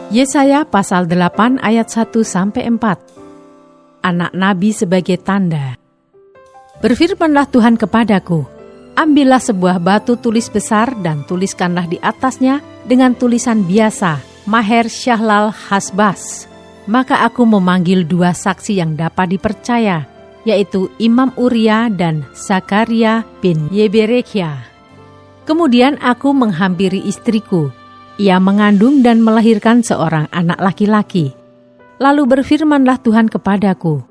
Yesaya pasal 8 ayat 1-4. Anak nabi sebagai tanda. Berfirmanlah Tuhan kepadaku, ambillah sebuah batu tulis besar dan tuliskanlah di atasnya dengan tulisan biasa, Maher Syahlal Hasbaz. Maka aku memanggil dua saksi yang dapat dipercaya, yaitu Imam Uria dan Zakaria bin Yeberekhia. Kemudian aku menghampiri istriku. Ia mengandung dan melahirkan seorang anak laki-laki. Lalu berfirmanlah Tuhan kepadaku,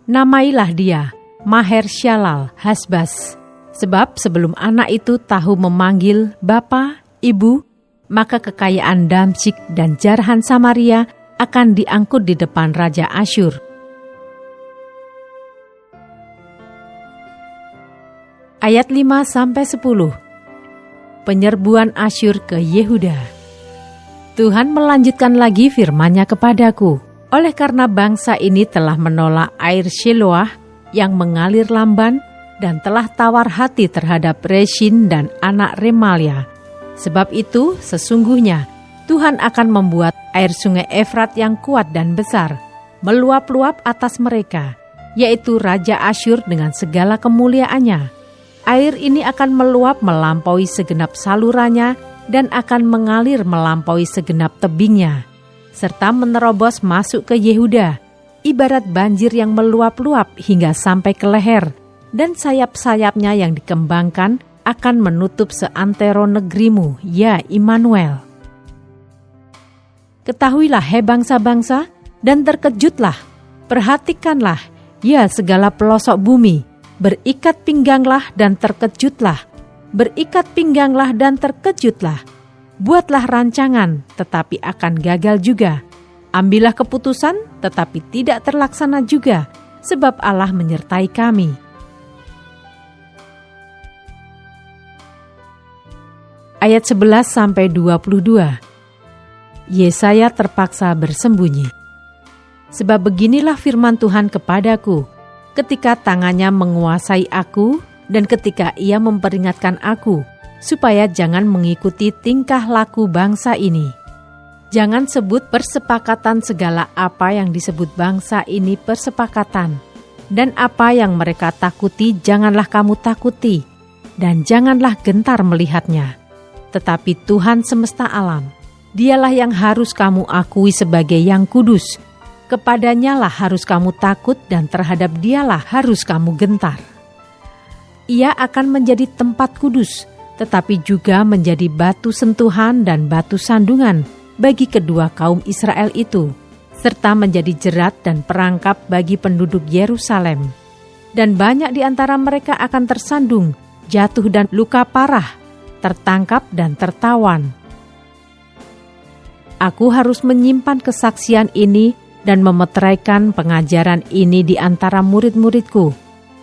namailah dia Maher Syahlal Hasbaz. Sebab sebelum anak itu tahu memanggil bapa, ibu, maka kekayaan Damsyik dan jarahan Samaria akan diangkut di depan Raja Asyur. Ayat 5-10. Penyerbuan Asyur ke Yehuda. Tuhan melanjutkan lagi firman-Nya kepadaku, oleh karena bangsa ini telah menolak air Shiloah yang mengalir lamban dan telah tawar hati terhadap Reshin dan anak Remalia. Sebab itu sesungguhnya Tuhan akan membuat air sungai Efrat yang kuat dan besar meluap-luap atas mereka, yaitu Raja Asyur dengan segala kemuliaannya. Air ini akan meluap melampaui segenap salurannya dan akan mengalir melampaui segenap tebingnya, serta menerobos masuk ke Yehuda, ibarat banjir yang meluap-luap hingga sampai ke leher, dan sayap-sayapnya yang dikembangkan akan menutup seantero negerimu, ya Immanuel. Ketahuilah, hai bangsa-bangsa, dan terkejutlah, perhatikanlah, ya segala pelosok bumi, berikat pingganglah dan terkejutlah, berikat pingganglah dan terkejutlah. Buatlah rancangan, tetapi akan gagal juga. Ambillah keputusan, tetapi tidak terlaksana juga, sebab Allah menyertai kami. Ayat 11-22. Yesaya terpaksa bersembunyi. Sebab beginilah firman Tuhan kepadaku, ketika tangannya menguasai aku, dan ketika ia memperingatkan aku, supaya jangan mengikuti tingkah laku bangsa ini. Jangan sebut persepakatan segala apa yang disebut bangsa ini persepakatan. Dan apa yang mereka takuti janganlah kamu takuti, dan janganlah gentar melihatnya. Tetapi Tuhan semesta alam, Dialah yang harus kamu akui sebagai yang kudus. Kepadanya lah harus kamu takut dan terhadap Dialah harus kamu gentar. Ia akan menjadi tempat kudus, tetapi juga menjadi batu sentuhan dan batu sandungan bagi kedua kaum Israel itu, serta menjadi jerat dan perangkap bagi penduduk Yerusalem. Dan banyak di antara mereka akan tersandung, jatuh dan luka parah, tertangkap dan tertawan. Aku harus menyimpan kesaksian ini dan memeteraikan pengajaran ini di antara murid-muridku.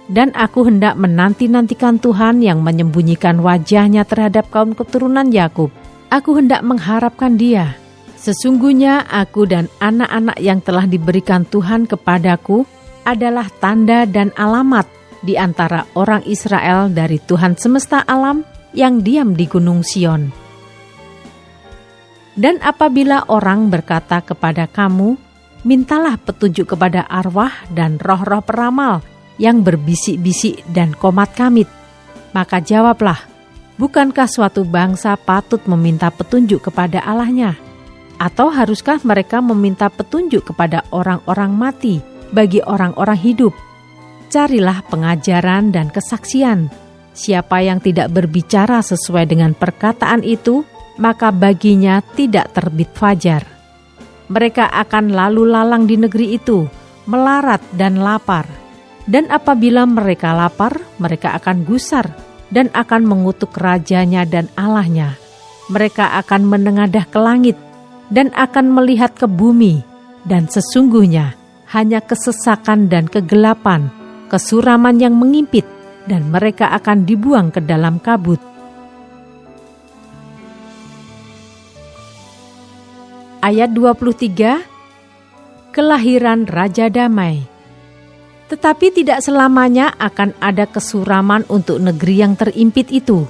Dan aku hendak menanti-nantikan Tuhan yang menyembunyikan wajah-Nya terhadap kaum keturunan Yakub. Aku hendak mengharapkan Dia. Sesungguhnya aku dan anak-anak yang telah diberikan Tuhan kepadaku adalah tanda dan alamat di antara orang Israel dari Tuhan semesta alam yang diam di Gunung Sion. Dan apabila orang berkata kepada kamu, mintalah petunjuk kepada arwah dan roh-roh peramal yang berbisik-bisik dan komat-kamit, maka jawablah, bukankah suatu bangsa patut meminta petunjuk kepada Allahnya? Atau haruskah mereka meminta petunjuk kepada orang-orang mati bagi orang-orang hidup? Carilah pengajaran dan kesaksian. Siapa yang tidak berbicara sesuai dengan perkataan itu, maka baginya tidak terbit fajar. Mereka akan lalu lalang di negeri itu, melarat dan lapar. Dan apabila mereka lapar, mereka akan gusar dan akan mengutuk rajanya dan Allahnya. Mereka akan menengadah ke langit dan akan melihat ke bumi. Dan sesungguhnya hanya kesesakan dan kegelapan, kesuraman yang mengimpit, dan mereka akan dibuang ke dalam kabut. Ayat 23, Kelahiran Raja Damai. Tetapi tidak selamanya akan ada kesuraman untuk negeri yang terimpit itu.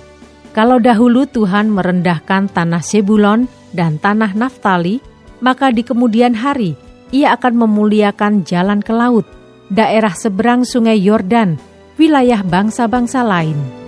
Kalau dahulu Tuhan merendahkan tanah Sebulon dan tanah Naftali, maka di kemudian hari Ia akan memuliakan jalan ke laut, daerah seberang sungai Yordan, wilayah bangsa-bangsa lain.